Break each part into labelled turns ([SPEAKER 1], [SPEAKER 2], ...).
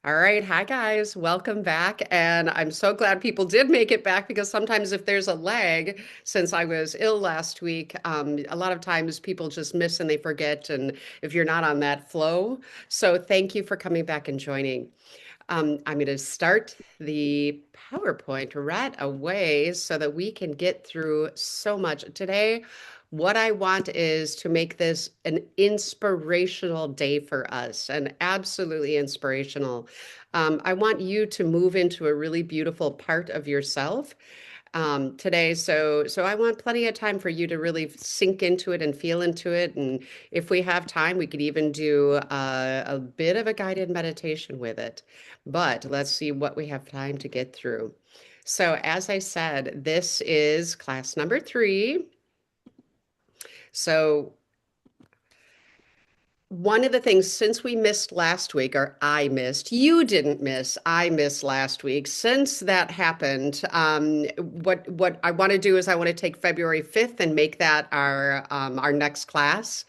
[SPEAKER 1] All right. Hi, guys. Welcome back. And I'm so glad people did make it back because sometimes if there's a lag, since I was ill last week, a lot of times people just miss and they forget. And if you're not on that flow, so thank you for coming back and joining. I'm going to start the PowerPoint right away so that we can get through so much. Today, what I want is to make this an inspirational day for us, and absolutely inspirational. I want you to move into a really beautiful part of yourself today. So I want plenty of time for you to really sink into it and feel into it. And if we have time, we could even do a bit of a guided meditation with it. But let's see what we have time to get through. So as I said, this is class number 3. So one of the things since we missed last week, or I missed, you didn't miss, I missed last week. Since that happened, what I want to do is I want to take February 5th and make that our next class,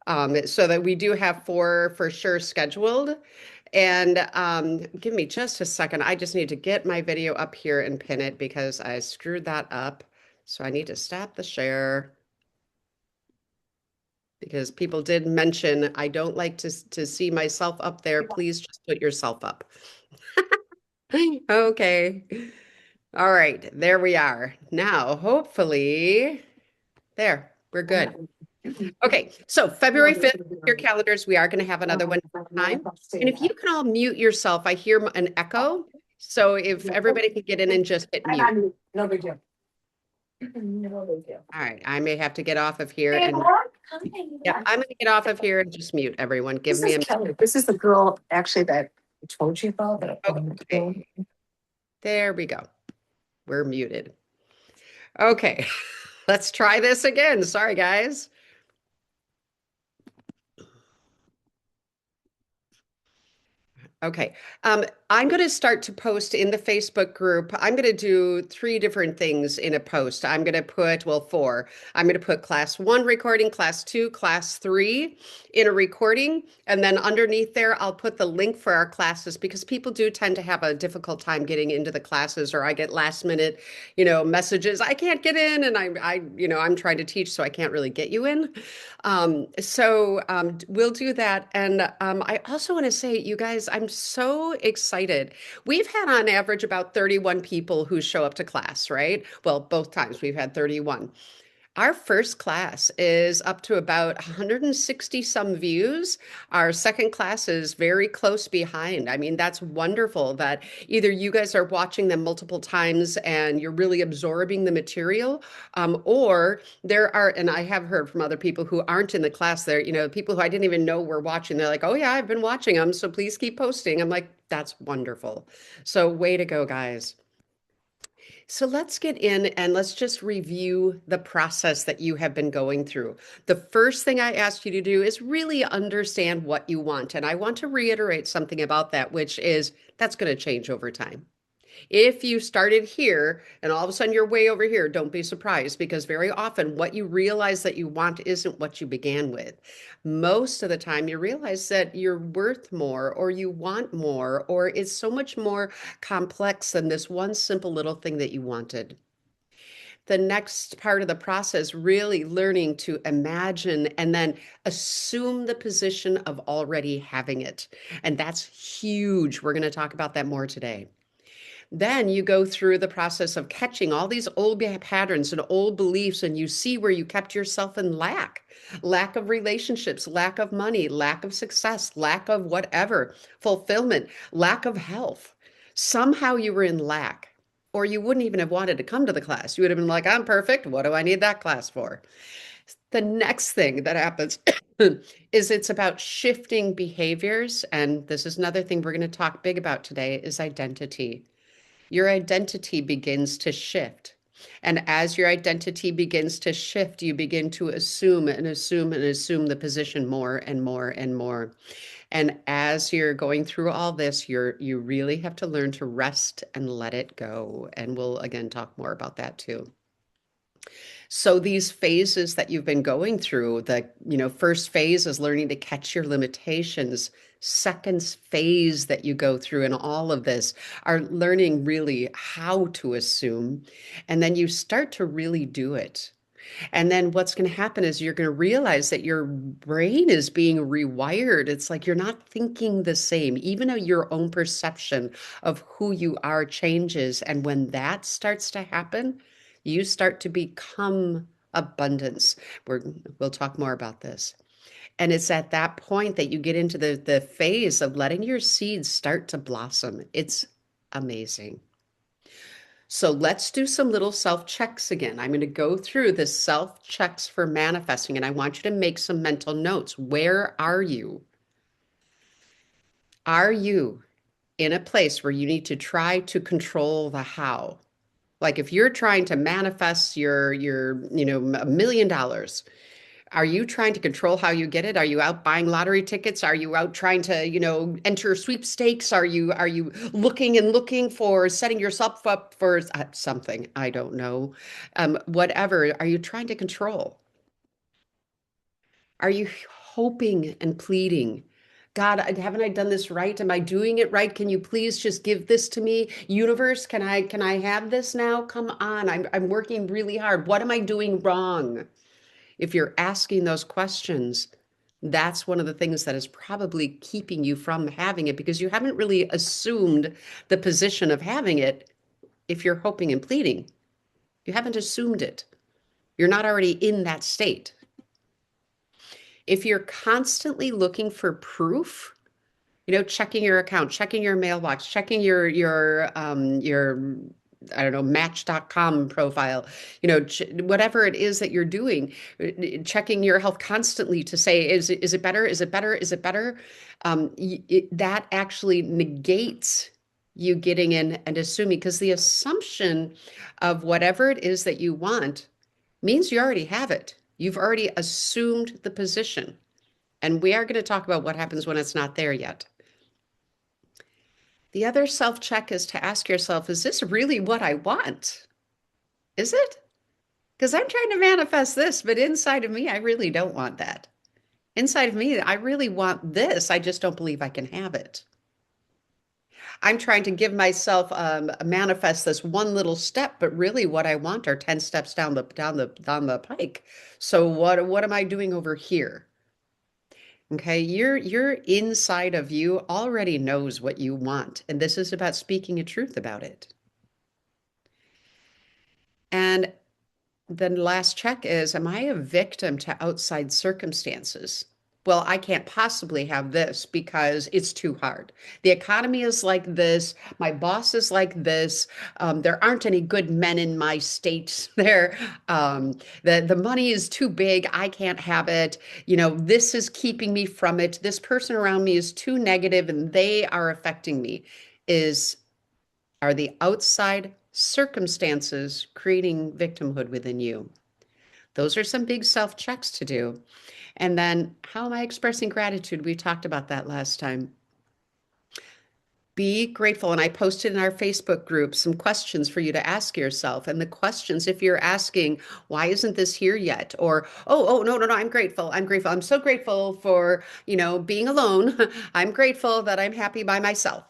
[SPEAKER 1] so that we do have 4 for sure scheduled. And give me just a second. I just need to get my video up here and pin it because I screwed that up. So I need to stop the share because people did mention I don't like to see myself up there. Please just put yourself up. Okay. All right, there we are. Now, hopefully, there, we're good. Okay, so February 5th, your calendars, we are going to have another one time. And if you can all mute yourself, I hear an echo. So if everybody could get in and just hit mute.
[SPEAKER 2] No big deal. No big deal.
[SPEAKER 1] All right, I may have to get off of here and yeah, I'm going to get off of here and just mute everyone. Give
[SPEAKER 2] This
[SPEAKER 1] me
[SPEAKER 2] is
[SPEAKER 1] a
[SPEAKER 2] Kelly. This is the girl actually that I told you about.
[SPEAKER 1] Okay. There we go. We're muted. Okay, let's try this again. Sorry, guys. Okay. I'm going to start to post in the Facebook group. I'm going to do 3 different things in a post. I'm going to put, well, 4. I'm going to put class 1 recording, class 2, class 3 in a recording. And then underneath there, I'll put the link for our classes because people do tend to have a difficult time getting into the classes, or I get last minute, messages. I can't get in and I'm trying to teach, so I can't really get you in. So we'll do that. And I also want to say, you guys, I'm so excited. We've had on average about 31 people who show up to class, right? Well, both times we've had 31. Our first class is up to about 160 some views. Our second class is very close behind. I mean, that's wonderful that either you guys are watching them multiple times and you're really absorbing the material, or there are, and I have heard from other people who aren't in the class there, people who I didn't even know were watching. They're like, oh, yeah, I've been watching them. So please keep posting. I'm like, that's wonderful. So, way to go, guys. So let's get in and let's just review the process that you have been going through. The first thing I asked you to do is really understand what you want. And I want to reiterate something about that, which is that's going to change over time. If you started here and all of a sudden you're way over here, don't be surprised because very often what you realize that you want isn't what you began with. Most of the time, you realize that you're worth more or you want more, or it's so much more complex than this one simple little thing that you wanted. The next part of the process, really learning to imagine and then assume the position of already having it. And that's huge. We're going to talk about that more today. Then you go through the process of catching all these old patterns and old beliefs, and you see where you kept yourself in lack of relationships, lack of money, lack of success, lack of whatever, fulfillment, lack of health. Somehow you were in lack, or you wouldn't even have wanted to come to the class. You would have been like, I'm perfect. What do I need that class for? The next thing that happens is it's about shifting behaviors. And this is another thing we're going to talk big about today is identity. Your identity begins to shift. And as your identity begins to shift, you begin to assume and assume and assume the position more and more and more. And as you're going through all this, you really have to learn to rest and let it go. And we'll again talk more about that too. So these phases that you've been going through, first phase is learning to catch your limitations. Second phase that you go through in all of this are learning really how to assume. And then you start to really do it. And then what's going to happen is you're going to realize that your brain is being rewired. It's like you're not thinking the same, even though your own perception of who you are changes. And when that starts to happen, you start to become abundance. We'll talk more about this. And it's at that point that you get into the phase of letting your seeds start to blossom. It's amazing. So let's do some little self checks again. I'm going to go through the self checks for manifesting, and I want you to make some mental notes. Where are you? Are you in a place where you need to try to control the how? Like if you're trying to manifest $1 million, are you trying to control how you get it? Are you out buying lottery tickets? Are you out trying to, enter sweepstakes? Are you looking and looking for setting yourself up for something? I don't know. Whatever. Are you trying to control? Are you hoping and pleading? God, haven't I done this right? Am I doing it right? Can you please just give this to me? Universe, can I have this now? Come on. I'm working really hard. What am I doing wrong? If you're asking those questions, that's one of the things that is probably keeping you from having it because you haven't really assumed the position of having it if you're hoping and pleading. You haven't assumed it. You're not already in that state. If you're constantly looking for proof, checking your account, checking your mailbox, checking your I don't know, match.com profile, whatever it is that you're doing, checking your health constantly to say, is it better? Is it better? Is it better? That actually negates you getting in and assuming because the assumption of whatever it is that you want means you already have it. You've already assumed the position. And we are going to talk about what happens when it's not there yet. The other self check is to ask yourself, is this really what I want? Is it? Because I'm trying to manifest this, but inside of me, I really don't want that. Inside of me, I really want this. I just don't believe I can have it. I'm trying to give myself manifest this one little step, but really what I want are 10 steps down the pike. So what am I doing over here? Okay, your inside of you already knows what you want, and this is about speaking a truth about it. And then last check is, am I a victim to outside circumstances? Well, I can't possibly have this because it's too hard. The economy is like this. My boss is like this. There aren't any good men in my state. There, the money is too big. I can't have it. This is keeping me from it. This person around me is too negative, and they are affecting me. Are the outside circumstances creating victimhood within you? Those are some big self checks to do. And then, how am I expressing gratitude? We talked about that last time. Be grateful. And I posted in our Facebook group some questions for you to ask yourself. And the questions, if you're asking, why isn't this here yet? Or, oh, no, no, no, I'm grateful. I'm grateful. I'm so grateful for, being alone. I'm grateful that I'm happy by myself.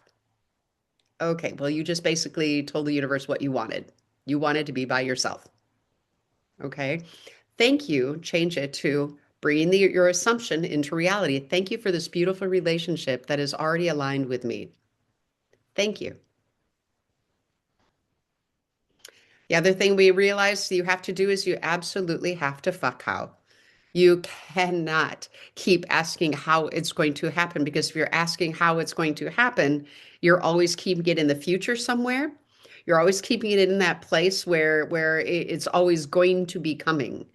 [SPEAKER 1] Okay, well, you just basically told the universe what you wanted. You wanted to be by yourself. Okay. Thank you. Change it to bringing your assumption into reality. Thank you for this beautiful relationship that is already aligned with me. Thank you. The other thing we realized you have to do is you absolutely have to fuck how. You cannot keep asking how it's going to happen because if you're asking how it's going to happen, you're always keeping it in the future somewhere. You're always keeping it in that place where it's always going to be coming.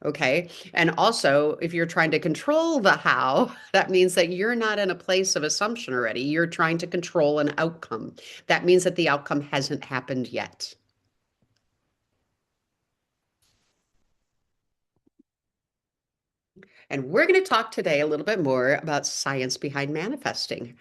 [SPEAKER 1] Okay. And also, if you're trying to control the how, that means that you're not in a place of assumption already. You're trying to control an outcome. That means that the outcome hasn't happened yet. And we're going to talk today a little bit more about science behind manifesting.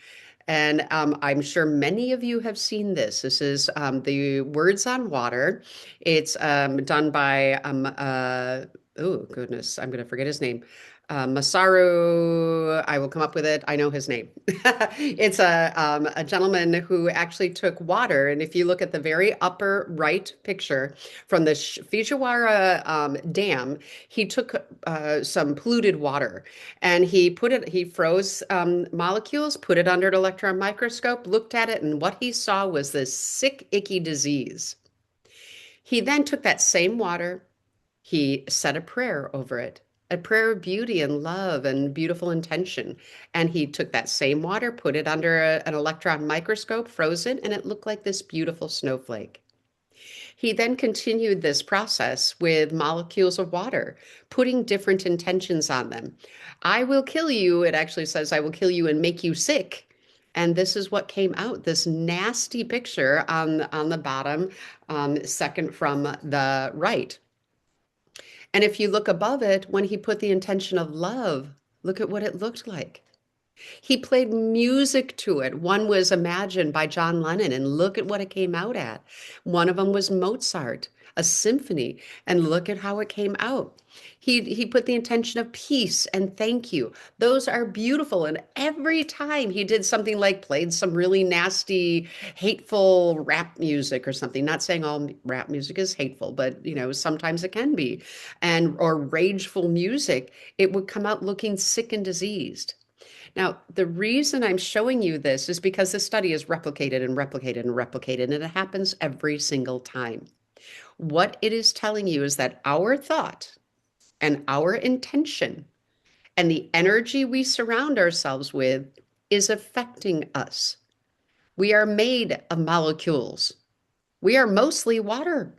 [SPEAKER 1] And I'm sure many of you have seen this. This is the Words on Water. It's done by, oh goodness, I'm going to forget his name. Masaru, I will come up with it. I know his name. It's a gentleman who actually took water. And if you look at the very upper right picture from the Fujiwara Dam, he took some polluted water and he froze molecules, put it under an electron microscope, looked at it, and what he saw was this sick, icky disease. He then took that same water, he said a prayer over it, a prayer of beauty and love and beautiful intention. And he took that same water, put it under an electron microscope, froze it, and it looked like this beautiful snowflake. He then continued this process with molecules of water, putting different intentions on them. I will kill you. It actually says, I will kill you and make you sick. And this is what came out, this nasty picture on the bottom, second from the right. And if you look above it, when he put the intention of love, look at what it looked like. He played music to it. One was Imagine by John Lennon, and look at what it came out at. One of them was Mozart, a symphony, and look at how it came out. He put the intention of peace and thank you. Those are beautiful. And every time he did something like played some really nasty, hateful rap music or something, not saying all rap music is hateful, but sometimes it can be, and or rageful music, it would come out looking sick and diseased. Now, the reason I'm showing you this is because the study is replicated and replicated and replicated, and it happens every single time. What it is telling you is that our thought and our intention and the energy we surround ourselves with is affecting us. We are made of molecules. We are mostly water.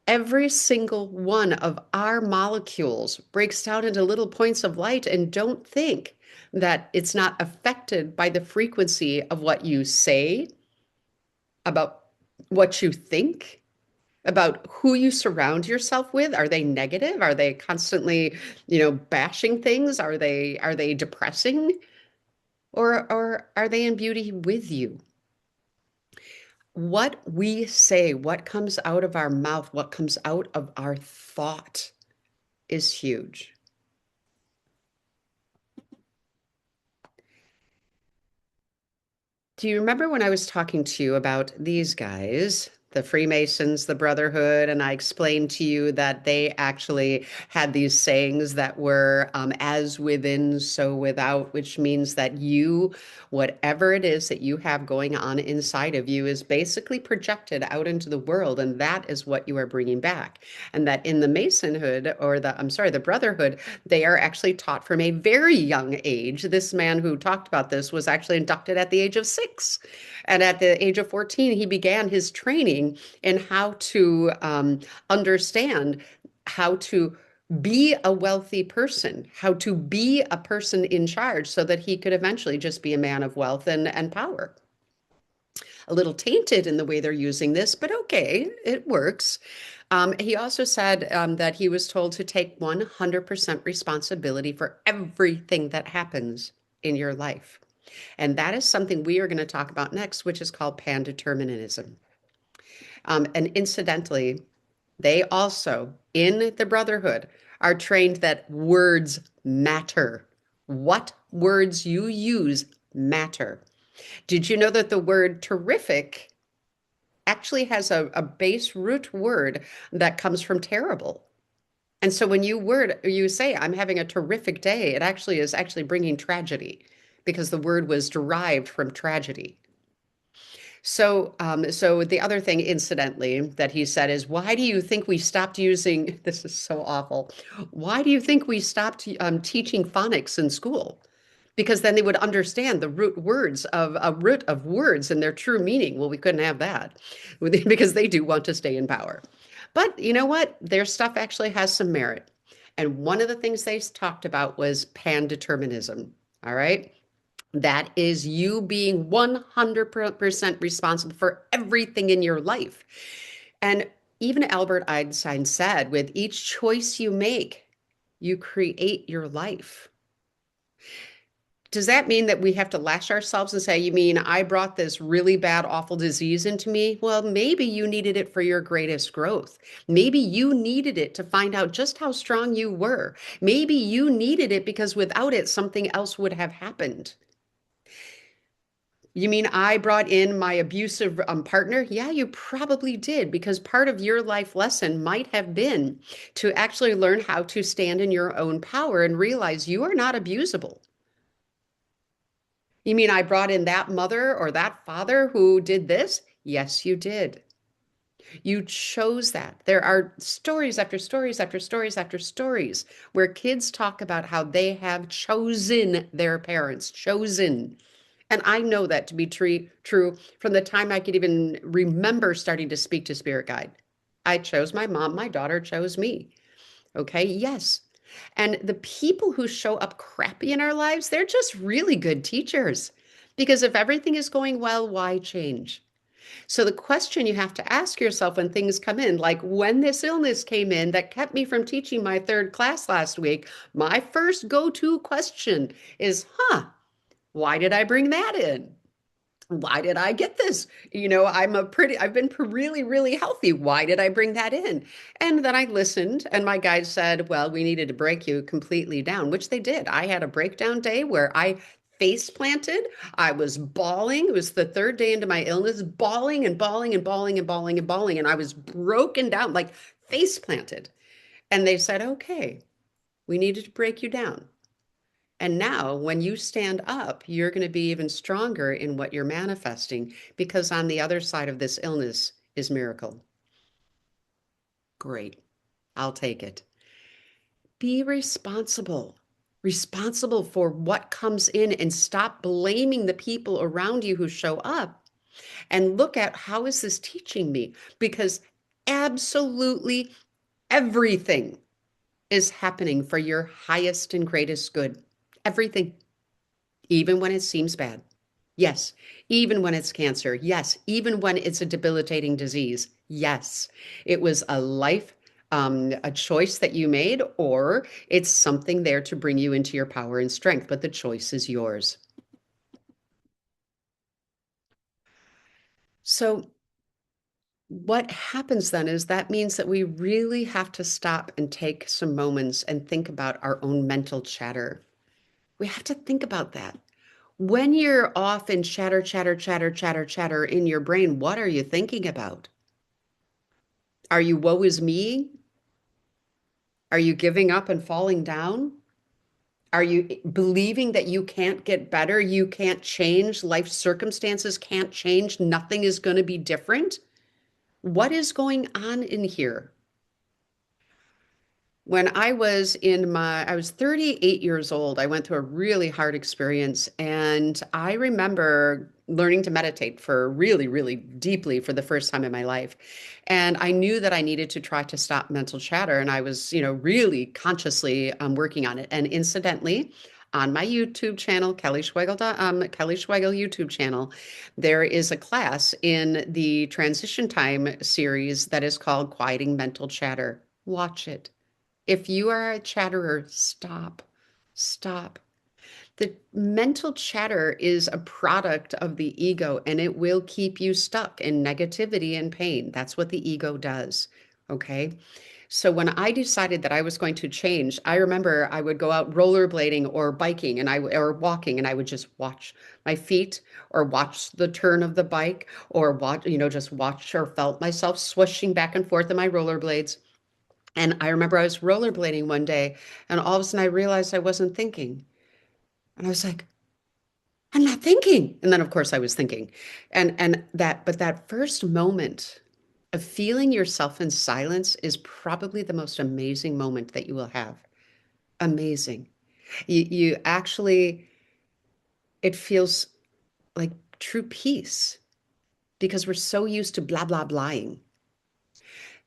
[SPEAKER 1] Every single one of our molecules breaks down into little points of light, and don't think that it's not affected by the frequency of what you say, about what you think, about who you surround yourself with. Are they negative? Are they constantly, bashing things? Are they depressing? Or are they in beauty with you? What we say, what comes out of our mouth, what comes out of our thought is huge. Do you remember when I was talking to you about these guys, the Freemasons, the Brotherhood, and I explained to you that they actually had these sayings that were as within, so without, which means that you, whatever it is that you have going on inside of you, is basically projected out into the world, and that is what you are bringing back. And that in the Masonhood, or the Brotherhood, they are actually taught from a very young age. This man who talked about this was actually inducted at the age of 6. And at the age of 14, he began his training in how to understand how to be a wealthy person, how to be a person in charge so that he could eventually just be a man of wealth and power. A little tainted in the way they're using this, but okay, it works. He also said that he was told to take 100% responsibility for everything that happens in your life. And that is something we are going to talk about next, which is called pandeterminism. And incidentally, they also, in the Brotherhood, are trained that words matter. What words you use matter. Did you know that the word terrific actually has a base root word that comes from terrible? And so when you say, I'm having a terrific day, it actually is actually bringing tragedy because the word was derived from tragedy. So the other thing, incidentally, that he said is, why do you think we stopped using, this is so awful. Why do you think we stopped teaching phonics in school? Because then they would understand the root words of a root of words and their true meaning. Well, we couldn't have that because they do want to stay in power. But you know what? Their stuff actually has some merit. And one of the things they talked about was pandeterminism. All right. That is you being 100% responsible for everything in your life. And even Albert Einstein said, with each choice you make, you create your life. Does that mean that we have to lash ourselves and say, you mean I brought this really bad, awful disease into me? Well, maybe you needed it for your greatest growth. Maybe you needed it to find out just how strong you were. Maybe you needed it because without it, something else would have happened. You mean I brought in my abusive partner? Yeah, you probably did, because part of your life lesson might have been to actually learn how to stand in your own power and realize you are not abusable. You mean I brought in that mother or that father who did this? Yes, you did. You chose that. There are stories after stories after stories after stories where kids talk about how they have chosen their parents, chosen. And I know that to be true from the time I could even remember starting to speak to spirit guide. I chose my mom, my daughter chose me. Okay, yes. And the people who show up crappy in our lives, they're just really good teachers. Because if everything is going well, why change? So the question you have to ask yourself when things come in, like when this illness came in that kept me from teaching my third class last week, my first go-to question is, why did I bring that in? Why did I get this? I've been really, really healthy. Why did I bring that in? And then I listened, and my guide said, well, we needed to break you completely down, which they did. I had a breakdown day where I face planted. I was bawling. It was the third day into my illness, bawling and bawling and bawling and bawling and bawling. And I was broken down, like face planted. And they said, okay, we needed to break you down. And now, when you stand up, you're going to be even stronger in what you're manifesting because on the other side of this illness is miracle. Great. I'll take it. Be responsible. Responsible for what comes in and stop blaming the people around you who show up and look at how is this teaching me? Because absolutely everything is happening for your highest and greatest good. Everything. Even when it seems bad. Yes. Even when it's cancer. Yes. Even when it's a debilitating disease. Yes. It was a choice that you made, or it's something there to bring you into your power and strength, but the choice is yours. So, what happens then is that means that we really have to stop and take some moments and think about our own mental chatter. We have to think about that. When you're off in chatter, chatter, chatter, chatter, chatter in your brain, what are you thinking about? Are you woe is me? Are you giving up and falling down? Are you believing that you can't get better? You can't change? Life circumstances can't change? Nothing is going to be different? What is going on in here? When I was 38 years old, I went through a really hard experience. And I remember learning to meditate for really, really deeply for the first time in my life. And I knew that I needed to try to stop mental chatter. And I was, really consciously working on it. And incidentally, on my YouTube channel, Kelly Schwegel YouTube channel, there is a class in the Transition Time series that is called Quieting Mental Chatter. Watch it. If you are a chatterer, stop. Stop. The mental chatter is a product of the ego and it will keep you stuck in negativity and pain. That's what the ego does. Okay. So when I decided that I was going to change, I remember I would go out rollerblading or biking or walking and I would just watch my feet or watch the turn of the bike or just watch or felt myself swishing back and forth in my rollerblades. And I remember I was rollerblading one day, and all of a sudden I realized I wasn't thinking. And I was like, I'm not thinking. And then of course I was thinking. But that first moment of feeling yourself in silence is probably the most amazing moment that you will have. Amazing. You actually, it feels like true peace because we're so used to blah, blah, blahing.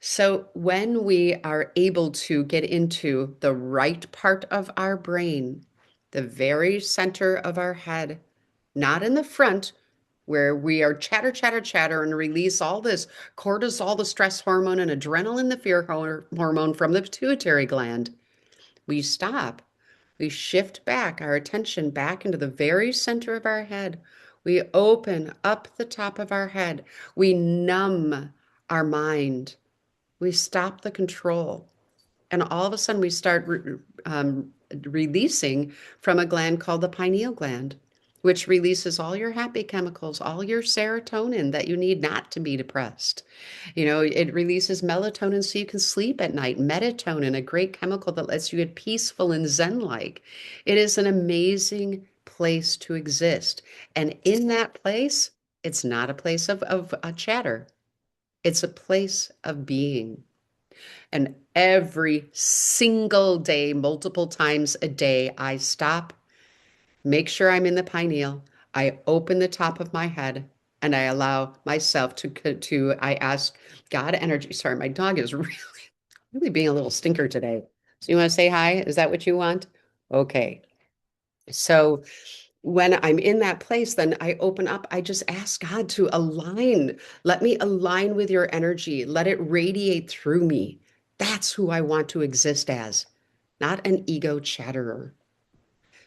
[SPEAKER 1] So when we are able to get into the right part of our brain, the very center of our head, not in the front where we are chatter, chatter, chatter and release all this cortisol, the stress hormone, and adrenaline, the fear hormone from the pituitary gland, we stop. We shift back our attention back into the very center of our head. We open up the top of our head. We numb our mind. We stop the control. And all of a sudden, we start releasing from a gland called the pineal gland, which releases all your happy chemicals, all your serotonin that you need not to be depressed. It releases melatonin so you can sleep at night. Melatonin, a great chemical that lets you get peaceful and zen-like. It is an amazing place to exist. And in that place, it's not a place of chatter. It's a place of being. And every single day, multiple times a day, I stop, make sure I'm in the pineal. I open the top of my head and I allow myself I ask God energy. Sorry, my dog is really being a little stinker today. So you want to say hi? Is that what you want? Okay. So when I'm in that place, then I open up. I just ask God to align. Let me align with your energy. Let it radiate through me. That's who I want to exist as, not an ego chatterer.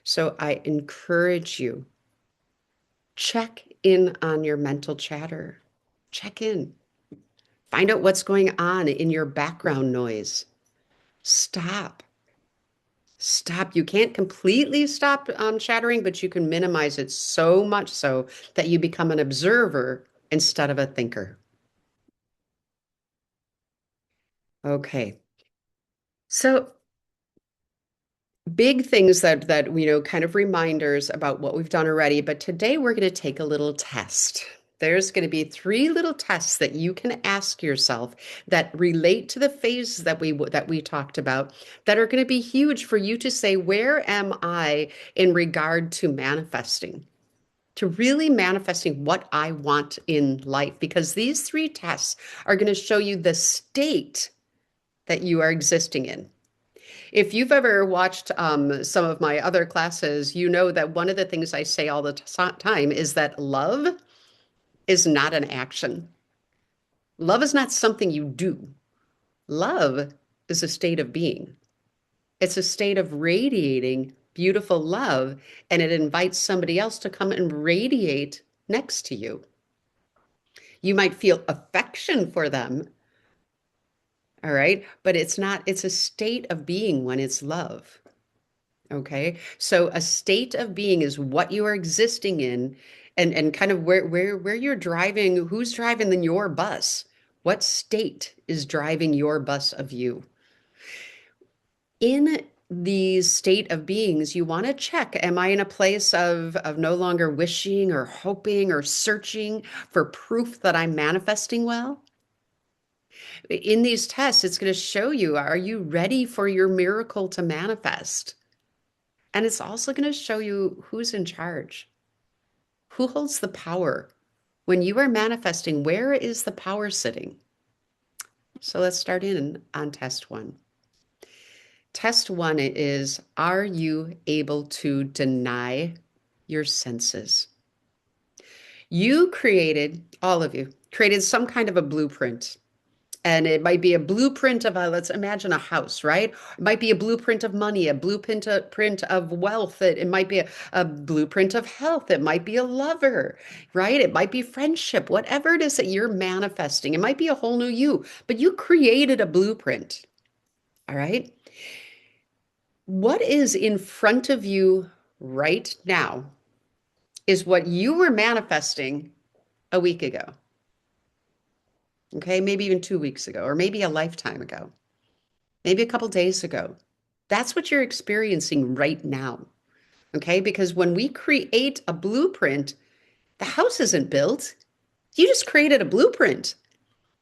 [SPEAKER 1] So I encourage you, check in on your mental chatter. Check in. Find out what's going on in your background noise. Stop. Stop. You can't completely stop chattering, but you can minimize it so much so that you become an observer instead of a thinker. Okay. So big things that kind of reminders about what we've done already, but today we're going to take a little test. There's going to be three little tests that you can ask yourself that relate to the phases that we talked about that are going to be huge for you to say, where am I in regard to manifesting? To really manifesting what I want in life, because these three tests are going to show you the state that you are existing in. If you've ever watched some of my other classes, you know that one of the things I say all the time is that love is not an action. Love is not something you do. Love is a state of being. It's a state of radiating beautiful love, and it invites somebody else to come and radiate next to you. You might feel affection for them, all right? But it's a state of being when it's love. Okay. So a state of being is what you are existing in and kind of where you're driving, who's driving in your bus? What state is driving your bus of you? In these state of beings, you want to check, am I in a place of no longer wishing or hoping or searching for proof that I'm manifesting well? In these tests, it's going to show you, are you ready for your miracle to manifest? And it's also going to show you who's in charge, who holds the power. When you are manifesting, where is the power sitting? So let's start in on test one. Test one is, are you able to deny your senses? You created, all of you, created some kind of a blueprint. And it might be a blueprint of let's imagine a house, right? It might be a blueprint of money, a blueprint of wealth. It might be a blueprint of health. It might be a lover, right? It might be friendship, whatever it is that you're manifesting. It might be a whole new you, but you created a blueprint, all right? What is in front of you right now is what you were manifesting a week ago, okay? Maybe even 2 weeks ago, or maybe a lifetime ago. Maybe a couple days ago. That's what you're experiencing right now. Okay. Because when we create a blueprint, the house isn't built. You just created a blueprint.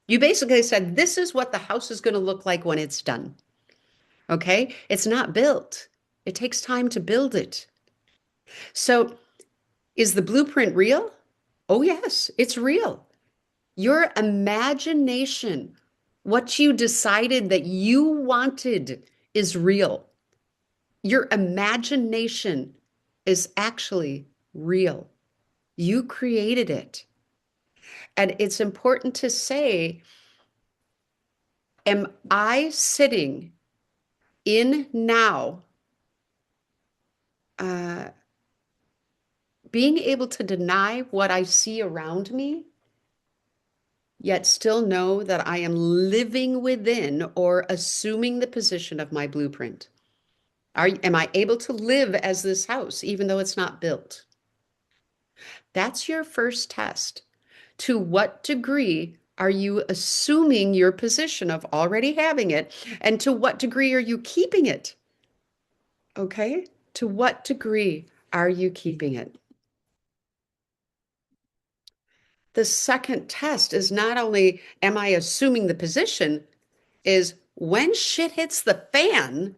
[SPEAKER 1] You basically said, this is what the house is going to look like when it's done. Okay. It's not built, it takes time to build it. So, is the blueprint real? Oh, yes, it's real. Your imagination, what you decided that you wanted, is real. Your imagination is actually real. You created it. And it's important to say, am I sitting in now uh, being able to deny what I see around me, yet still know that I am living within or assuming the position of my blueprint. Am I able to live as this house, even though it's not built? That's your first test. To what degree are you assuming your position of already having it? And to what degree are you keeping it? Okay? To what degree are you keeping it? The second test is not only am I assuming the position, is when shit hits the fan,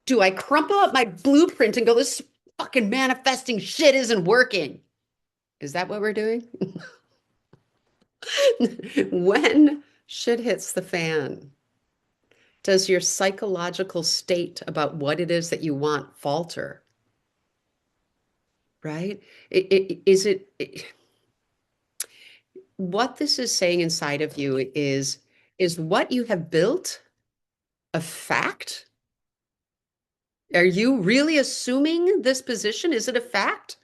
[SPEAKER 1] do I crumple up my blueprint and go, this fucking manifesting shit isn't working? Is that what we're doing? When shit hits the fan, does your psychological state about what it is that you want falter? Right? Is what this is saying inside of you is what you have built a fact? Are you really assuming this position? Is it a fact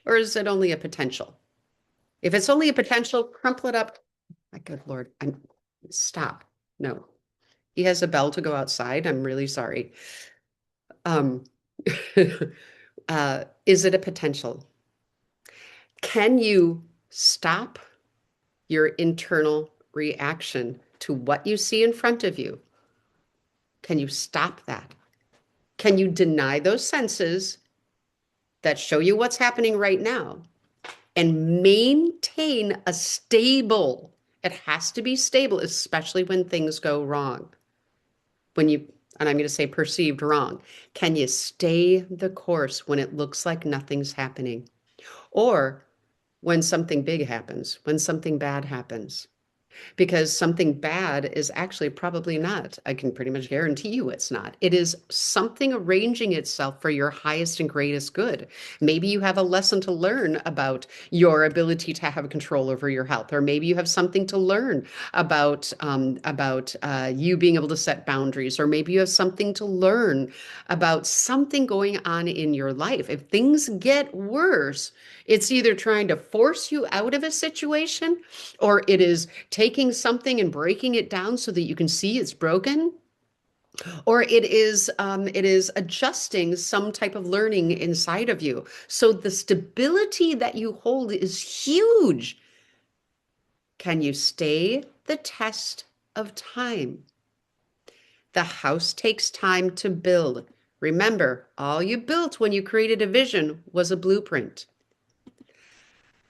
[SPEAKER 1] or is it only a potential? If it's only a potential, crumple it up. My good Lord, I'm stop. No. He has a bell to go outside. I'm really sorry. Um, is it a potential? Can you stop your internal reaction to what you see in front of you? Can you stop that? Can you deny those senses that show you what's happening right now and maintain a stable? It has to be stable, especially when things go wrong. When you, and I'm going to say perceived wrong, can you stay the course when it looks like nothing's happening? Or when something big happens, when something bad happens? Because something bad is actually probably not. I can pretty much guarantee you it's not. It is something arranging itself for your highest and greatest good. Maybe you have a lesson to learn about your ability to have control over your health, or maybe you have something to learn about you being able to set boundaries, or maybe you have something to learn about something going on in your life. If things get worse, it's either trying to force you out of a situation or it is taking something and breaking it down so that you can see it's broken, or it is adjusting some type of learning inside of you. So the stability that you hold is huge. Can you stay the test of time? The house takes time to build. Remember, all you built when you created a vision was a blueprint.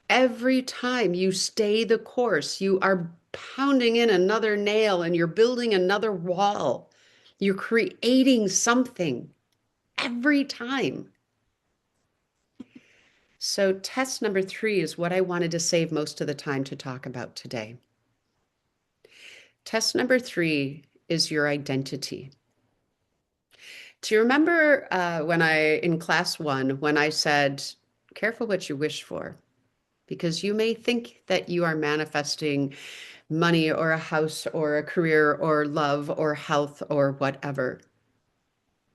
[SPEAKER 1] Every time you stay the course, you are pounding in another nail and you're building another wall. You're creating something every time. So, test number 3 is what I wanted to save most of the time to talk about today. Test number 3 is your identity. Do you remember in class 1, when I said, careful what you wish for? Because you may think that you are manifesting money or a house or a career or love or health or whatever.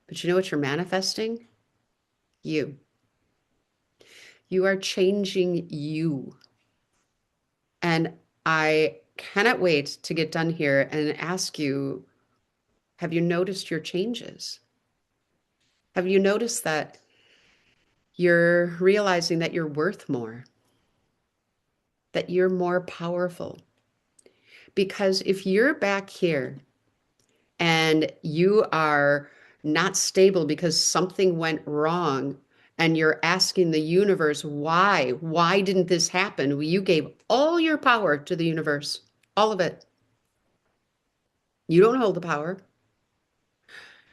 [SPEAKER 1] But you know what you're manifesting? You. You are changing you. And I cannot wait to get done here and ask you, have you noticed your changes? Have you noticed that you're realizing that you're worth more, that you're more powerful? Because if you're back here and you are not stable because something went wrong and you're asking the universe, why didn't this happen? Well, you gave all your power to the universe, all of it. You don't hold the power.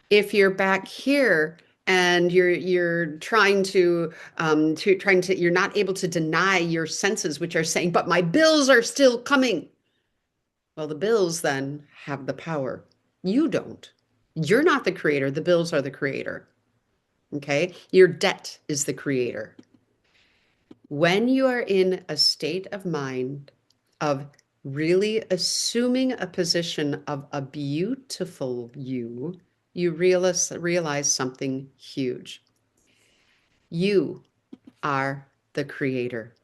[SPEAKER 1] If you're back here and you're trying to you're not able to deny your senses, which are saying, but my bills are still coming. Well, the bills then have the power. You don't. You're not the creator. The bills are the creator. Okay? Your debt is the creator. When you are in a state of mind of really assuming a position of a beautiful you, you realize something huge. You are the creator.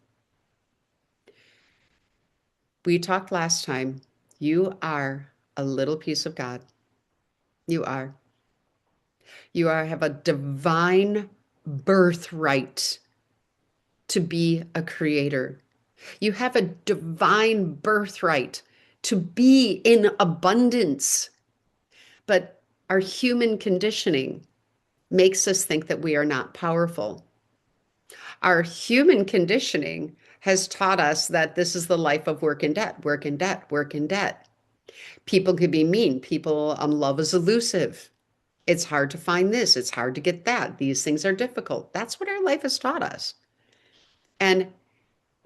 [SPEAKER 1] We talked last time. You are a little piece of God. You are. You are have a divine birthright to be a creator. You have a divine birthright to be in abundance. But our human conditioning makes us think that we are not powerful. Our human conditioning has taught us that this is the life of work and debt, work and debt, work and debt. People can be mean. People, love is elusive. It's hard to find this. It's hard to get that. These things are difficult. That's what our life has taught us. And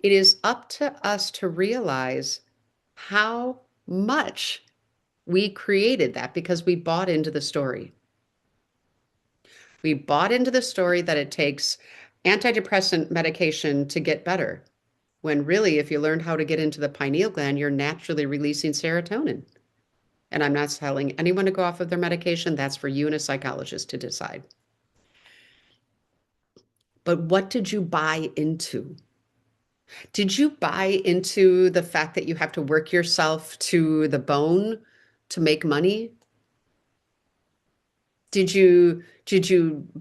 [SPEAKER 1] it is up to us to realize how much we created that because we bought into the story. We bought into the story that it takes antidepressant medication to get better. When really, if you learn how to get into the pineal gland, you're naturally releasing serotonin. And I'm not telling anyone to go off of their medication. That's for you and a psychologist to decide. But what did you buy into? Did you buy into the fact that you have to work yourself to the bone to make money? Did you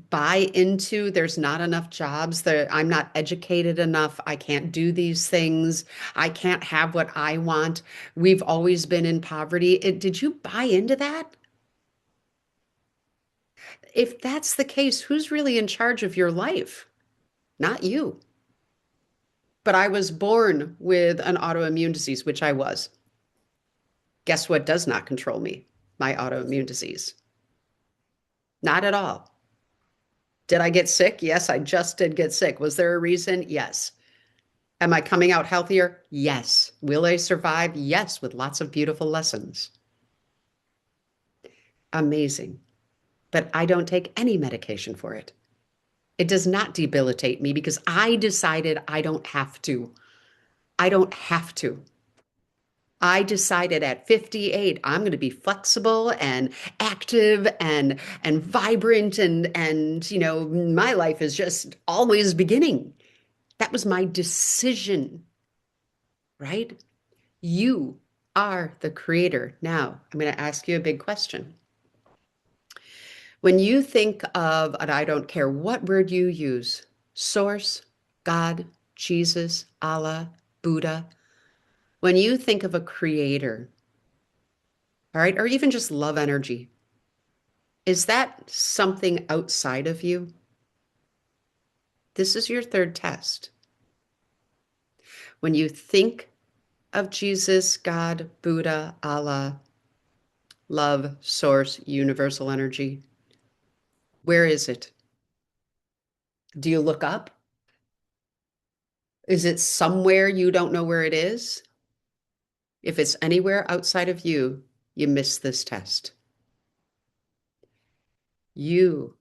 [SPEAKER 1] buy into there's not enough jobs, that I'm not educated enough, I can't do these things, I can't have what I want. We've always been in poverty. Did you buy into that? If that's the case, who's really in charge of your life? Not you. But I was born with an autoimmune disease, which I was. Guess what does not control me? My autoimmune disease. Not at all. Did I get sick? Yes, I just did get sick. Was there a reason? Yes. Am I coming out healthier? Yes. Will I survive? Yes, with lots of beautiful lessons. Amazing. But I don't take any medication for it. It does not debilitate me because I decided I don't have to. I don't have to. I decided at 58 I'm going to be flexible and active and vibrant and my life is just always beginning. That was my decision, right? You are the creator. Now, I'm going to ask you a big question. When you think of, and I don't care what word you use, source, God, Jesus, Allah, Buddha, when you think of a creator, all right, or even just love energy, is that something outside of you? This is your third test. When you think of Jesus, God, Buddha, Allah, love, source, universal energy, where is it? Do you look up? Is it somewhere you don't know where it is? If it's anywhere outside of you, you miss this test. You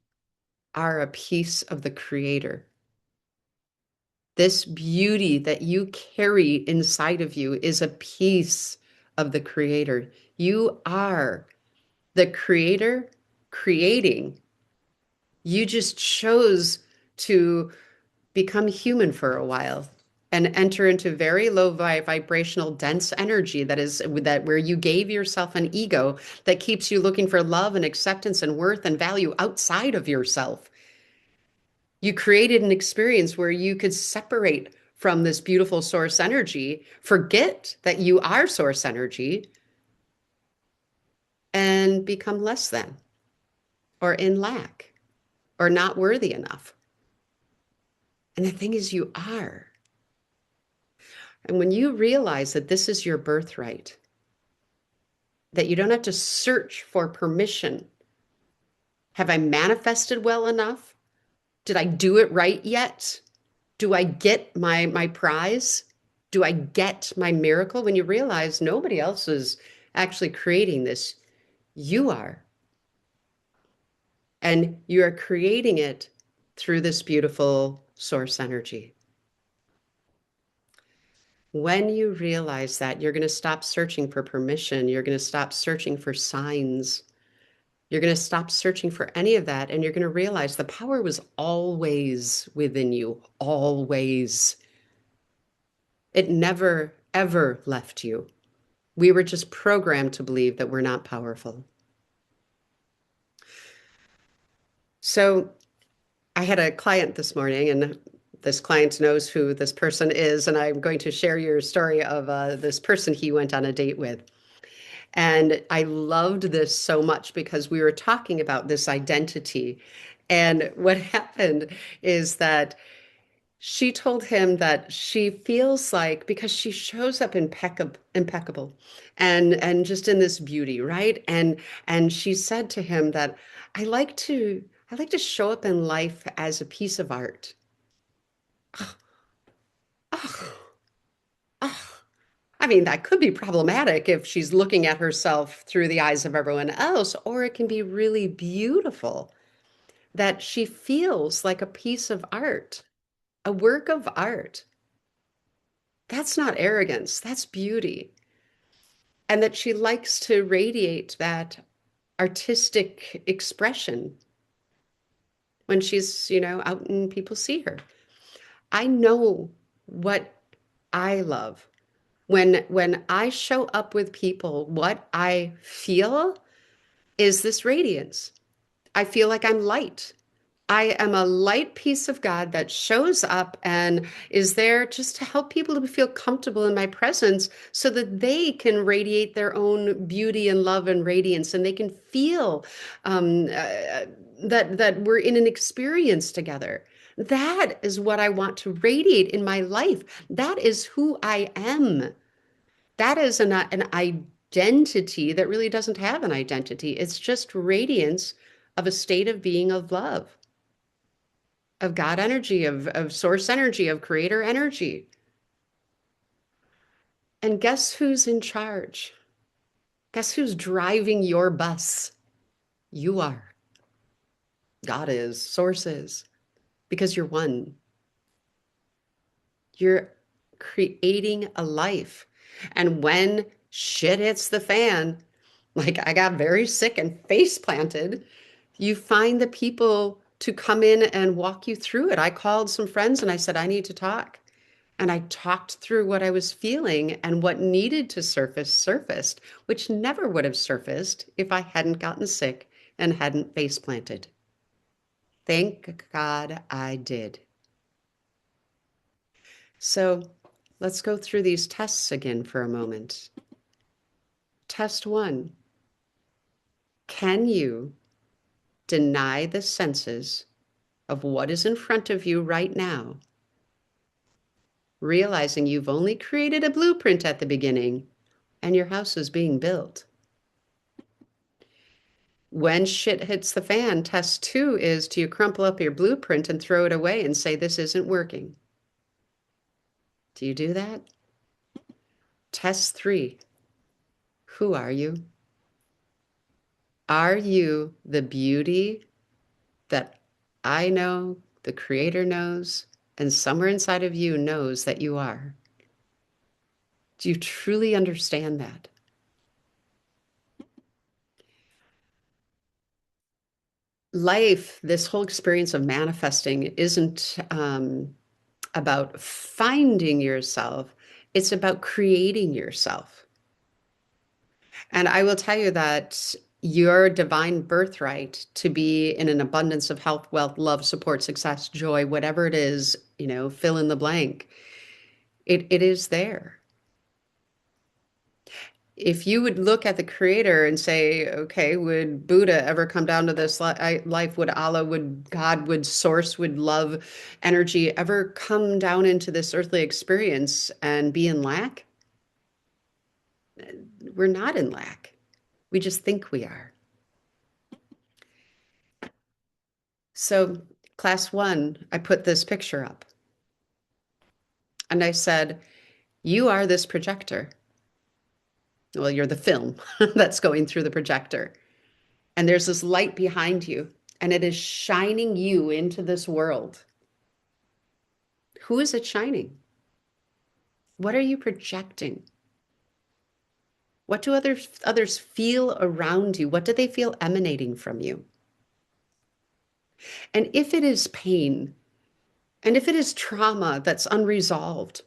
[SPEAKER 1] are a piece of the creator. This beauty that you carry inside of you is a piece of the creator. You are the creator creating. You just chose to become human for a while and enter into very low vibrational dense energy that where you gave yourself an ego that keeps you looking for love and acceptance and worth and value outside of yourself. You created an experience where you could separate from this beautiful source energy, forget that you are source energy, and become less than or in lack or not worthy enough. And the thing is, you are. And when you realize that this is your birthright, that you don't have to search for permission. Have I manifested well enough? Did I do it right yet? Do I get my prize? Do I get my miracle? When you realize nobody else is actually creating this, you are. And you are creating it through this beautiful source energy. When you realize that, you're going to stop searching for permission. You're going to stop searching for signs. You're going to stop searching for any of that, and you're going to realize the power was always within you, always. It never, ever left you. We were just programmed to believe that we're not powerful. So I had a client this morning, and this client knows who this person is, and I'm going to share your story of this person he went on a date with. And I loved this so much because we were talking about this identity. And what happened is that she told him that she feels like because she shows up impeccable and just in this beauty, right? And she said to him that I like to show up in life as a piece of art. Oh, oh. I mean, that could be problematic if she's looking at herself through the eyes of everyone else, or it can be really beautiful that she feels like a piece of art, a work of art. That's not arrogance, that's beauty. And that she likes to radiate that artistic expression when she's, out and people see her. I know what I love. When I show up with people, what I feel is this radiance. I feel like I'm light. I am a light piece of God that shows up and is there just to help people to feel comfortable in my presence so that they can radiate their own beauty and love and radiance and they can feel that we're in an experience together. That is what I want to radiate in my life. That is who I am. That is an identity that really doesn't have an identity. It's just radiance of a state of being of love, of God energy, of source energy, of creator energy. And guess who's in charge? Guess who's driving your bus? You are. God is, source is, because you're one. You're creating a life. And when shit hits the fan, like I got very sick and face planted, you find the people to come in and walk you through it. I called some friends and I said, I need to talk. And I talked through what I was feeling and what needed to surface surfaced, which never would have surfaced if I hadn't gotten sick and hadn't face planted. Thank God I did. So let's go through these tests again for a moment. Test one. Can you deny the senses of what is in front of you right now, realizing you've only created a blueprint at the beginning and your house is being built? When shit hits the fan, test two is, do you crumple up your blueprint and throw it away and say, this isn't working? Do you do that? Test three. Who are you? Are you the beauty that I know, the Creator knows, and somewhere inside of you knows that you are? Do you truly understand that? Life, this whole experience of manifesting isn't about finding yourself, it's about creating yourself. And I will tell you that your divine birthright to be in an abundance of health, wealth, love, support, success, joy, whatever it is, fill in the blank, it is there. If you would look at the creator and say, okay, would Buddha ever come down to this life? Would Allah, would God, would source, would love, energy ever come down into this earthly experience and be in lack? We're not in lack. We just think we are. So, class one, I put this picture up and I said, you are this projector. Well, you're the film that's going through the projector. And there's this light behind you, and it is shining you into this world. Who is it shining? What are you projecting? What do others feel around you? What do they feel emanating from you? And if it is pain, and if it is trauma that's unresolved,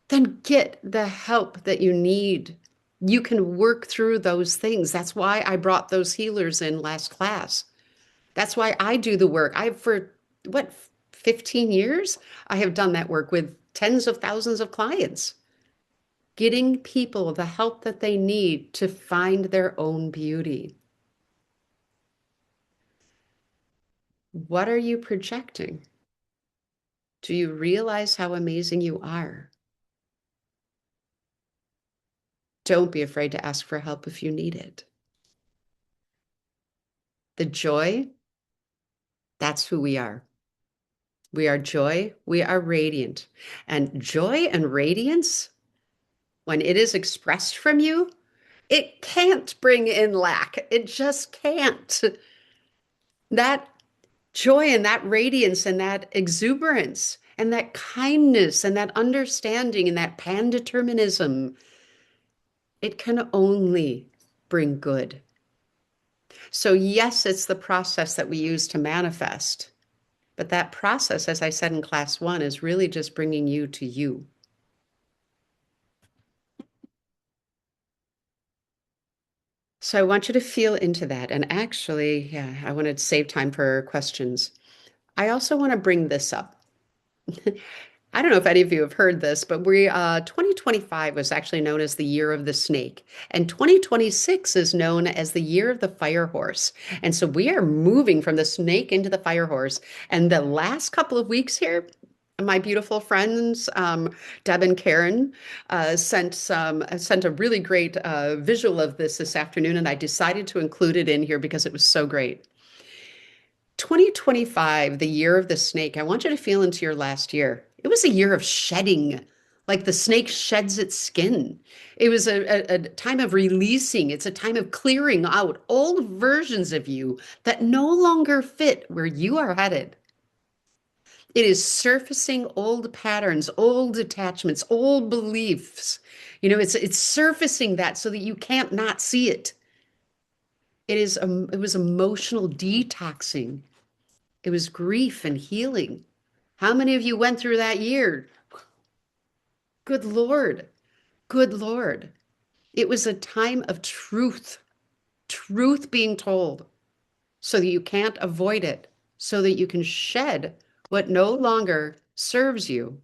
[SPEAKER 1] then get the help that you need. You can work through those things. That's why I brought those healers in last class. That's why I do the work. For what, 15 years, I have done that work with tens of thousands of clients, getting people the help that they need to find their own beauty. What are you projecting? Do you realize how amazing you are? Don't be afraid to ask for help if you need it. The joy, that's who we are. We are joy, we are radiant. And joy and radiance, when it is expressed from you, it can't bring in lack. It just can't. That joy and that radiance and that exuberance and that kindness and that understanding and that pandeterminism, it can only bring good. So, yes, it's the process that we use to manifest. But that process, as I said in class one, is really just bringing you to you. So I want you to feel into that. And actually, yeah, I want to save time for questions. I also want to bring this up. I don't know if any of you have heard this, but 2025 was actually known as the year of the snake, and 2026 is known as the year of the fire horse. And so we are moving from the snake into the fire horse. And the last couple of weeks here, my beautiful friends, Deb and Karen, sent a really great visual of this afternoon, and I decided to include it in here because it was so great. 2025, the year of the snake, I want you to feel into your last year. It was a year of shedding, like the snake sheds its skin. It was a time of releasing. It's a time of clearing out old versions of you that no longer fit where you are headed. It is surfacing old patterns, old attachments, old beliefs. It's surfacing that so that you can't not see it. It was emotional detoxing. It was grief and healing. How many of you went through that year? Good Lord. Good Lord. It was a time of truth, truth being told, so that you can't avoid it, so that you can shed what no longer serves you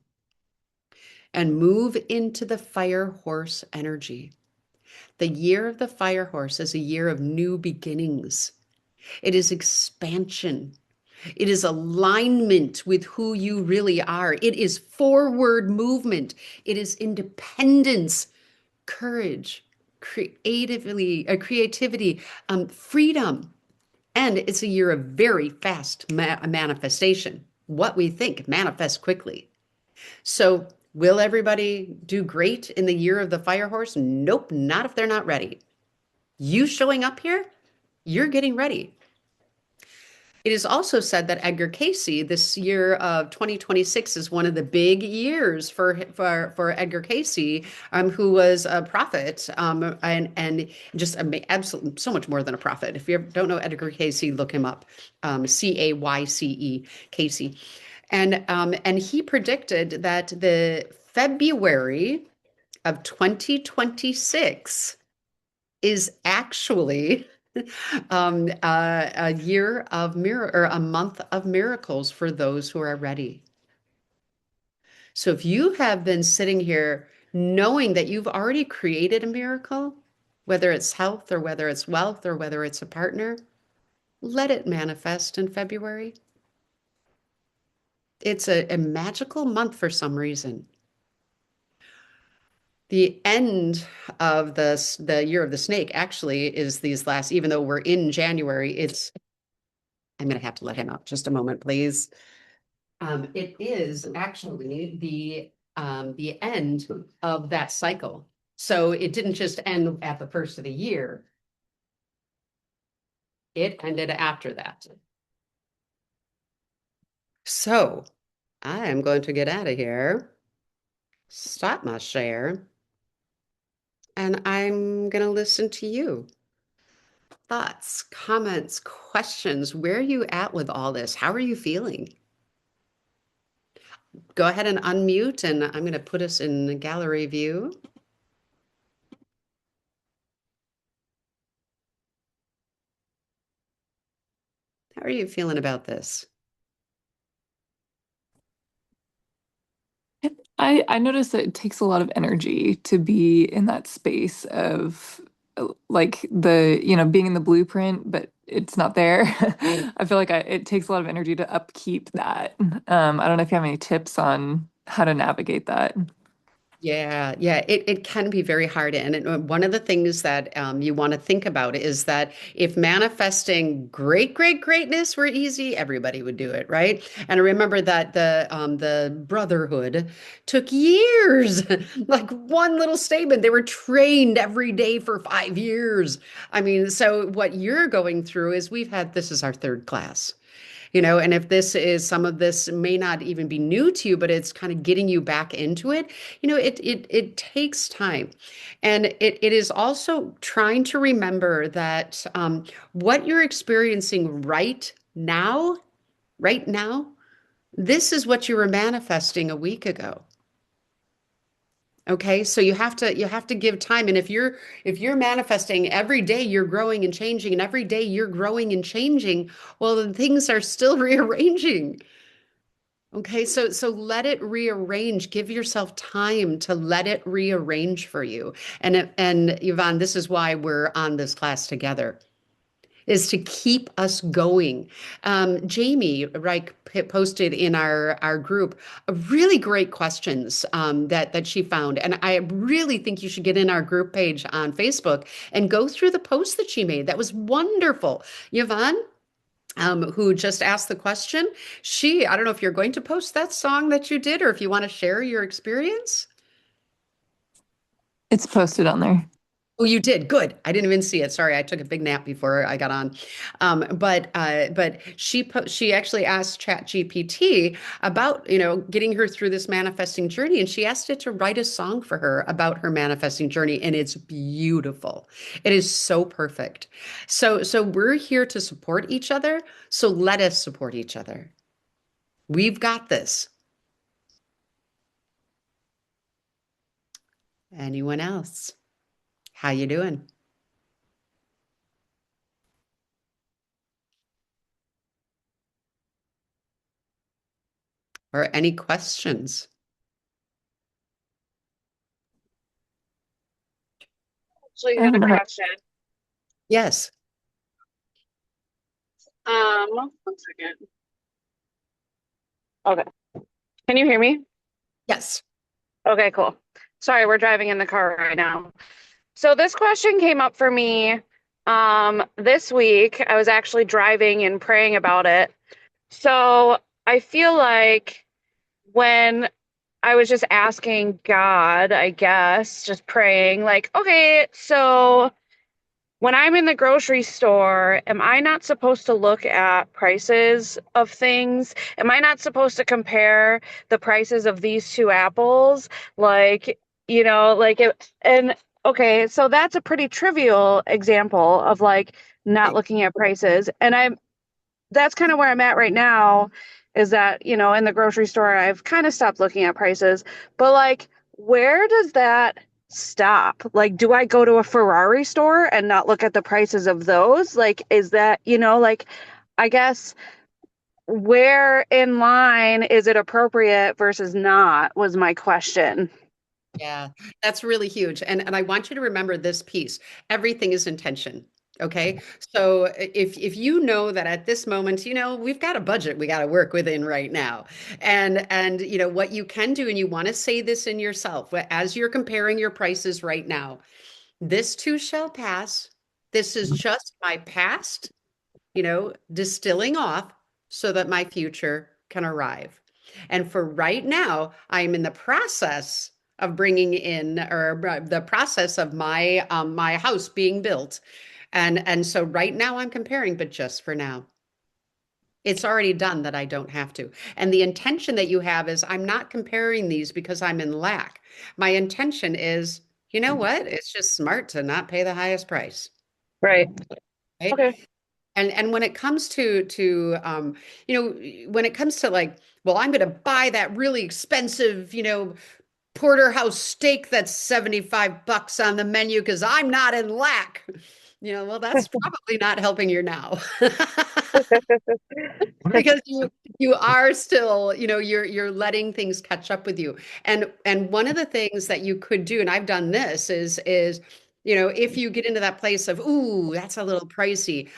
[SPEAKER 1] and move into the fire horse energy. The year of the fire horse is a year of new beginnings. It is expansion. It is alignment with who you really are. It is forward movement. It is independence, courage, creativity, freedom. And it's a year of very fast manifestation. What we think manifests quickly. So, will everybody do great in the year of the fire horse? Nope, not if they're not ready. You showing up here, you're getting ready. It is also said that Edgar Cayce, this year of 2026, is one of the big years for Edgar Cayce, who was a prophet, and just absolutely so much more than a prophet. If you don't know Edgar Cayce, look him up, Cayce, Casey, and he predicted that the February of 2026 is actually a year of or a month of miracles for those who are ready. So if you have been sitting here knowing that you've already created a miracle, whether it's health or whether it's wealth or whether it's a partner, let it manifest in February. It's a magical month for some reason. The end of the year of the snake actually is these last, even though we're in January, I'm going to have to let him out just a moment, please. It is actually the end of that cycle. So it didn't just end at the first of the year. It ended after that. So I am going to get out of here, stop my share, and I'm going to listen to you. Thoughts, comments, questions. Where are you at with all this? How are you feeling? Go ahead and unmute, and I'm going to put us in the gallery view. How are you feeling about this?
[SPEAKER 3] I noticed that it takes a lot of energy to be in that space of like being in the blueprint, but it's not there. I feel like it takes a lot of energy to upkeep that. I don't know if you have any tips on how to navigate that.
[SPEAKER 1] Yeah, it can be very hard. And one of the things that you want to think about is that if manifesting greatness were easy, everybody would do it, right? And I remember that the Brotherhood took years, like one little statement. They were trained every day for 5 years. I mean, so what you're going through is this is our third class. And if this is some of this may not even be new to you, but it's kind of getting you back into it, it takes time. And it is also trying to remember that what you're experiencing right now, this is what you were manifesting a week ago. Okay, so you have to give time. And if you're manifesting every day you're growing and changing, and every day you're growing and changing, well, then things are still rearranging. Okay, so let it rearrange. Give yourself time to let it rearrange for you. And Yvonne, this is why we're on this class together, is to keep us going. Jamie Reich posted in our group a really great questions that she found, and I really think you should get in our group page on Facebook and go through the post that she made. That was wonderful, Yvonne. Who just asked the question. I don't know if you're going to post that song that you did or if you want to share your experience.
[SPEAKER 3] It's posted on there.
[SPEAKER 1] Oh, you did. Good. I didn't even see it. Sorry, I took a big nap before I got on. But she actually asked ChatGPT about, getting her through this manifesting journey, and she asked it to write a song for her about her manifesting journey, and it's beautiful. It is so perfect. So we're here to support each other. So let us support each other. We've got this. Anyone else? How you doing? Or any questions?
[SPEAKER 4] Actually
[SPEAKER 3] I
[SPEAKER 4] had a
[SPEAKER 3] haven't heard.
[SPEAKER 4] question.
[SPEAKER 1] Yes.
[SPEAKER 4] One second. Okay. Can you hear me?
[SPEAKER 1] Yes.
[SPEAKER 4] Okay, cool. Sorry, we're driving in the car right now. So this question came up for me this week. I was actually driving and praying about it. So I feel like when I was just asking God, I guess, just praying, like, okay, so when I'm in the grocery store, am I not supposed to look at prices of things? Am I not supposed to compare the prices of these two apples? Like, and okay, so that's a pretty trivial example of like not looking at prices. And that's kind of where I'm at right now is that, in the grocery store, I've kind of stopped looking at prices, but like, where does that stop? Like, do I go to a Ferrari store and not look at the prices of those? Like, is that, like, I guess where in line is it appropriate versus not was my question.
[SPEAKER 1] Yeah, that's really huge. And I want you to remember this piece. Everything is intention. Okay. So if you know that at this moment, we've got a budget we got to work within right now. And what you can do, and you want to say this in yourself as you're comparing your prices right now, this too shall pass. This is just my past, distilling off so that my future can arrive. And for right now, I'm in the process of bringing in, or the process of my house being built. And so right now I'm comparing, but just for now. It's already done that I don't have to. And the intention that you have is I'm not comparing these because I'm in lack. My intention is you know what? It's just smart to not pay the highest price,
[SPEAKER 4] Right.
[SPEAKER 1] right?
[SPEAKER 4] Okay.
[SPEAKER 1] And when it comes to when it comes to like, well, I'm going to buy that really expensive, porterhouse steak that's 75 bucks on the menu because I'm not in lack. Well, that's probably not helping you now. Because you are still, you're letting things catch up with you. And one of the things that you could do, and I've done this, is if you get into that place of, ooh, that's a little pricey.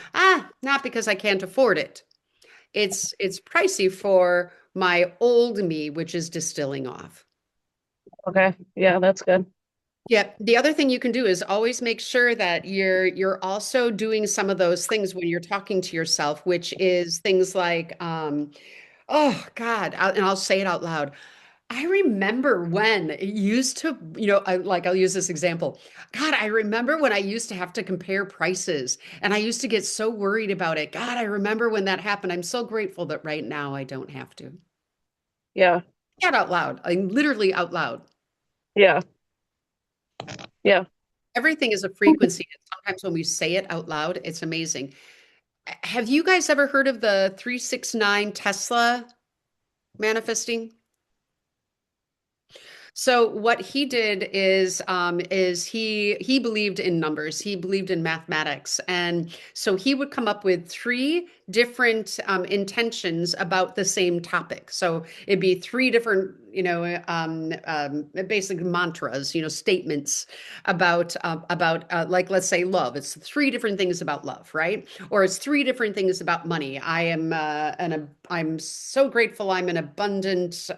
[SPEAKER 1] Not because I can't afford it. It's pricey for my old me, which is distilling off.
[SPEAKER 4] Okay. Yeah, that's good.
[SPEAKER 1] Yeah, the other thing you can do is always make sure that you're also doing some of those things when you're talking to yourself, which is things like, oh God, and I'll say it out loud. I remember when it used to, I'll use this example. God, I remember when I used to have to compare prices and I used to get so worried about it. God, I remember when that happened. I'm so grateful that right now I don't have to.
[SPEAKER 4] Yeah.
[SPEAKER 1] Not out loud. I'm literally out loud.
[SPEAKER 4] Yeah. Yeah.
[SPEAKER 1] Everything is a frequency. And sometimes when we say it out loud, it's amazing. Have you guys ever heard of the 369 Tesla manifesting? So what he did is he believed in numbers. He believed in mathematics, and so he would come up with three different intentions about the same topic. So it'd be three different, basically mantras, statements about like let's say love. It's three different things about love, right? Or it's three different things about money. I'm so grateful. I'm an abundant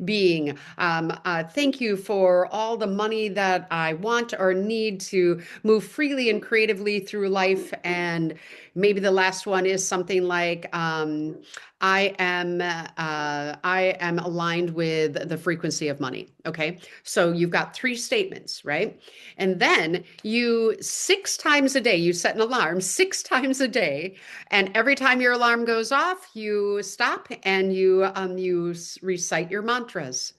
[SPEAKER 1] being. Thank you for all the money that I want or need to move freely and creatively through life. And maybe the last one is something like, I am aligned with the frequency of money. Okay. So you've got three statements, right? And then you 6 times a day, you set an alarm 6 times a day. And every time your alarm goes off, you stop and you recite your mantras.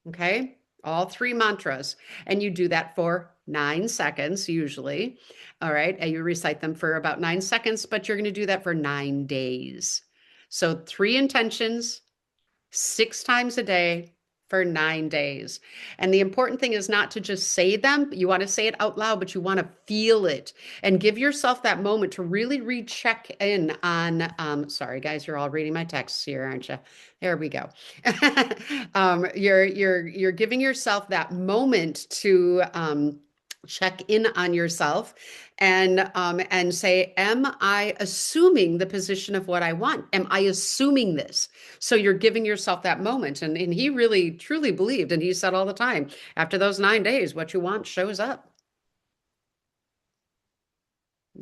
[SPEAKER 1] Okay. All three mantras. And you do that for 9 seconds, usually. All right. And you recite them for about 9 seconds, but you're going to do that for 9 days. So three intentions, 6 times a day for 9 days. And the important thing is not to just say them. You want to say it out loud, but you want to feel it and give yourself that moment to really recheck in on, sorry guys, you're all reading my texts here, aren't you? There we go. You're giving yourself that moment to check in on yourself and say, am I assuming the position of what I want? Am I assuming this? So you're giving yourself that moment. And he really truly believed, and he said all the time, after those 9 days, what you want shows up.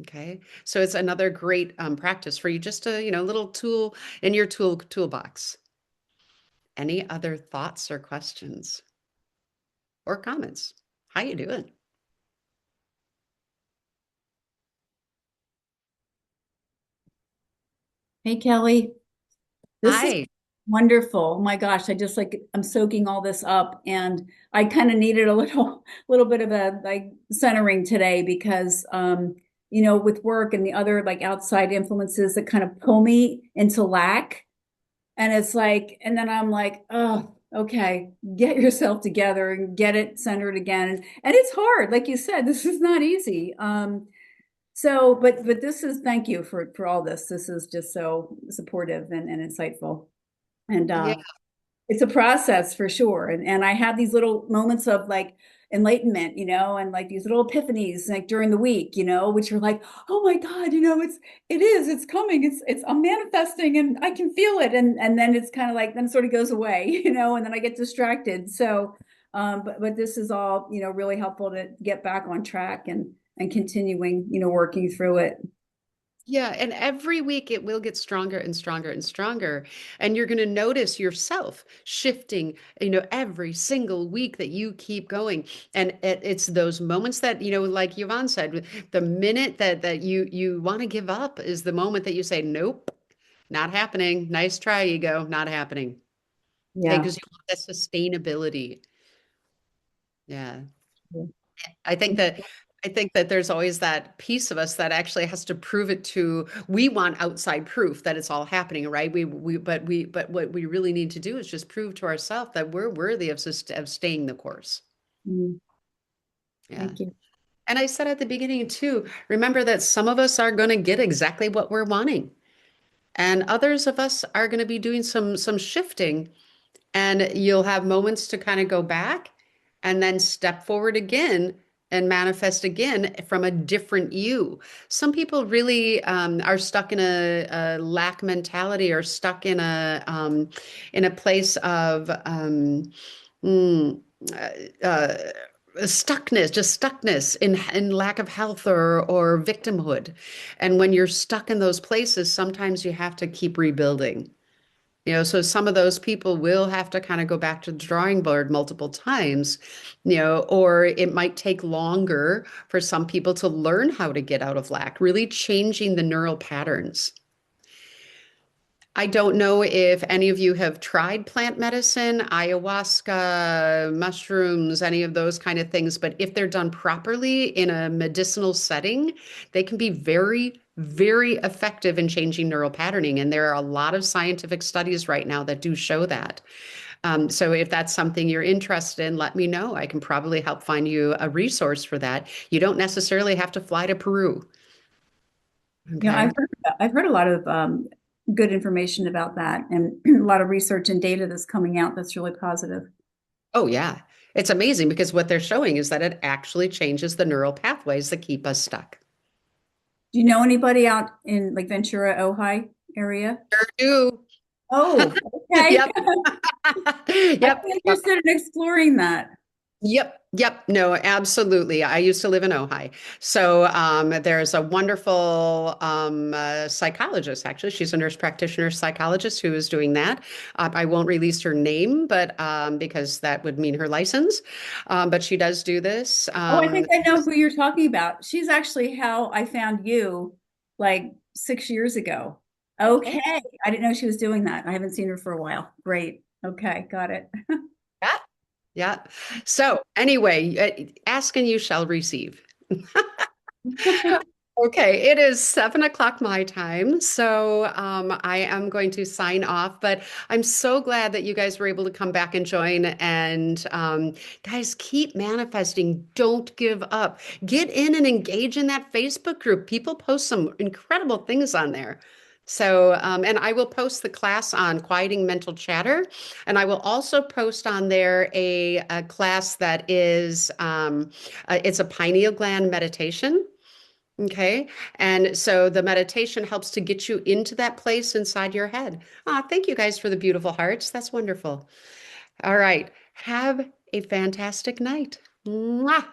[SPEAKER 1] Okay. So it's another great practice for you, just a, little tool in your toolbox. Any other thoughts or questions or comments? How you doing?
[SPEAKER 5] Hey Kelly, this is
[SPEAKER 1] Hi.
[SPEAKER 5] wonderful. Oh my gosh, I'm soaking all this up and I kind of needed a little bit of a like centering today because with work and the other like outside influences that kind of pull me into lack. And it's like, and then I'm like, oh, okay, get yourself together and get it centered again. And it's hard, like you said, this is not easy. So, but this is thank you for all this. This is just so supportive and insightful. And
[SPEAKER 1] Yeah.
[SPEAKER 5] it's a process for sure. And I have these little moments of like enlightenment, and like these little epiphanies like during the week, which are like, oh my God, it's coming. I'm manifesting and I can feel it. And then it's kind of like then it sort of goes away, and then I get distracted. So but this is all, really helpful to get back on track and continuing, working through it.
[SPEAKER 1] Yeah, and every week it will get stronger and stronger and stronger. And you're going to notice yourself shifting, every single week that you keep going. And it's those moments that, like Yvonne said, the minute that you want to give up is the moment that you say, nope, not happening. Nice try, ego, not happening. Okay,
[SPEAKER 5] Yeah.
[SPEAKER 1] because you want that sustainability. Yeah. I think that I think that there's always that piece of us that actually has to prove it to, we want outside proof that it's all happening, right? But what we really need to do is just prove to ourselves that we're worthy of staying the course.
[SPEAKER 5] Mm,
[SPEAKER 1] Yeah.
[SPEAKER 5] thank you.
[SPEAKER 1] And I said at the beginning too, remember that some of us are going to get exactly what we're wanting, and others of us are going to be doing some shifting. And you'll have moments to kind of go back and then step forward again and manifest again from a different you. Some people really are stuck in a lack mentality, or stuck in a place of mm, uh, stuckness, just stuckness in lack of health or victimhood. And when you're stuck in those places, sometimes you have to keep rebuilding. So some of those people will have to kind of go back to the drawing board multiple times, or it might take longer for some people to learn how to get out of lack, really changing the neural patterns. I don't know if any of you have tried plant medicine, ayahuasca, mushrooms, any of those kind of things, but if they're done properly in a medicinal setting, they can be very, very effective in changing neural patterning. And there are a lot of scientific studies right now that do show that. So if that's something you're interested in, let me know. I can probably help find you a resource for that. You don't necessarily have to fly to Peru.
[SPEAKER 5] Yeah,
[SPEAKER 1] Okay.
[SPEAKER 5] I've heard a lot of good information about that, and a lot of research and data that's coming out that's really positive.
[SPEAKER 1] Oh, yeah. It's amazing because what they're showing is that it actually changes the neural pathways that keep us stuck.
[SPEAKER 5] Do you know anybody out in like Ventura, Ojai area?
[SPEAKER 1] Sure do.
[SPEAKER 5] Oh, okay.
[SPEAKER 1] Yep.
[SPEAKER 5] I'd
[SPEAKER 1] Yep.
[SPEAKER 5] be interested in exploring that.
[SPEAKER 1] Yep, yep. No, absolutely. I used to live in Ojai. So there's a wonderful psychologist, actually. She's a nurse practitioner psychologist who is doing that. I won't release her name, but because that would mean her license. But she does do this.
[SPEAKER 5] Oh, I think I know who you're talking about. She's actually how I found you like 6 years ago. Okay.
[SPEAKER 1] Oh,
[SPEAKER 5] I didn't know she was doing that. I haven't seen her for a while. Great. Okay, got it.
[SPEAKER 1] yeah. Yeah. So anyway, ask and you shall receive. Okay, it is 7 o'clock my time, so I am going to sign off. But I'm so glad that you guys were able to come back and join. And guys, keep manifesting. Don't give up. Get in and engage in that Facebook group. People post some incredible things on there. So, and I will post the class on quieting mental chatter, and I will also post on there a class that is it's a pineal gland meditation. Okay. And so the meditation helps to get you into that place inside your head. Ah, thank you guys for the beautiful hearts. That's wonderful. All right. Have a fantastic night. Mwah.